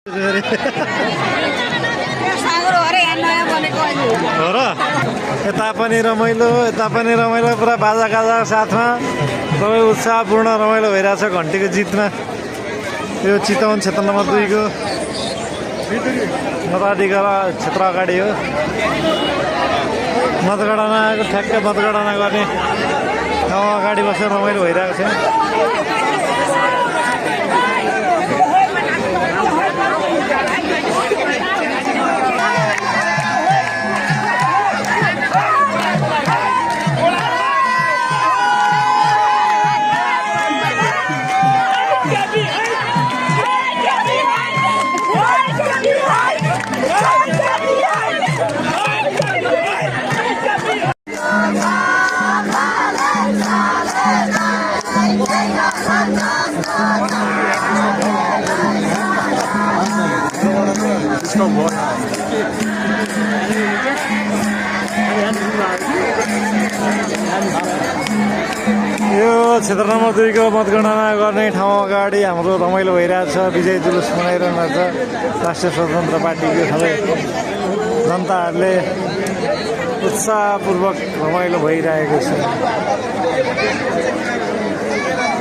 हो र यता पनि रमाइलो पुरा बाजा गाजा साथमा सबै उत्साहपूर्ण रमाइलो भइरहेछ घन्टीको जितमा। यो चितवन क्षेत्र नम्बर 2 को मताधिकार क्षेत्र अगाडि हो। मतगणनाको ठ्याक्कै मतगणना गर्ने ठाउँ अगाडि बसेर रमाइलो भइरहेको छ। यो क्षेत्र नम्बर 2 को मतगणना गर्ने ठाउँ अगाडि हाम्रो रमाइलो भइरहेछ। विजय जुलुस मनाइरहनु छ। राष्ट्रिय स्वतन्त्र पार्टीको सबै जनताहरूले उत्साहपूर्वक रमाइलो भइरहेको छ।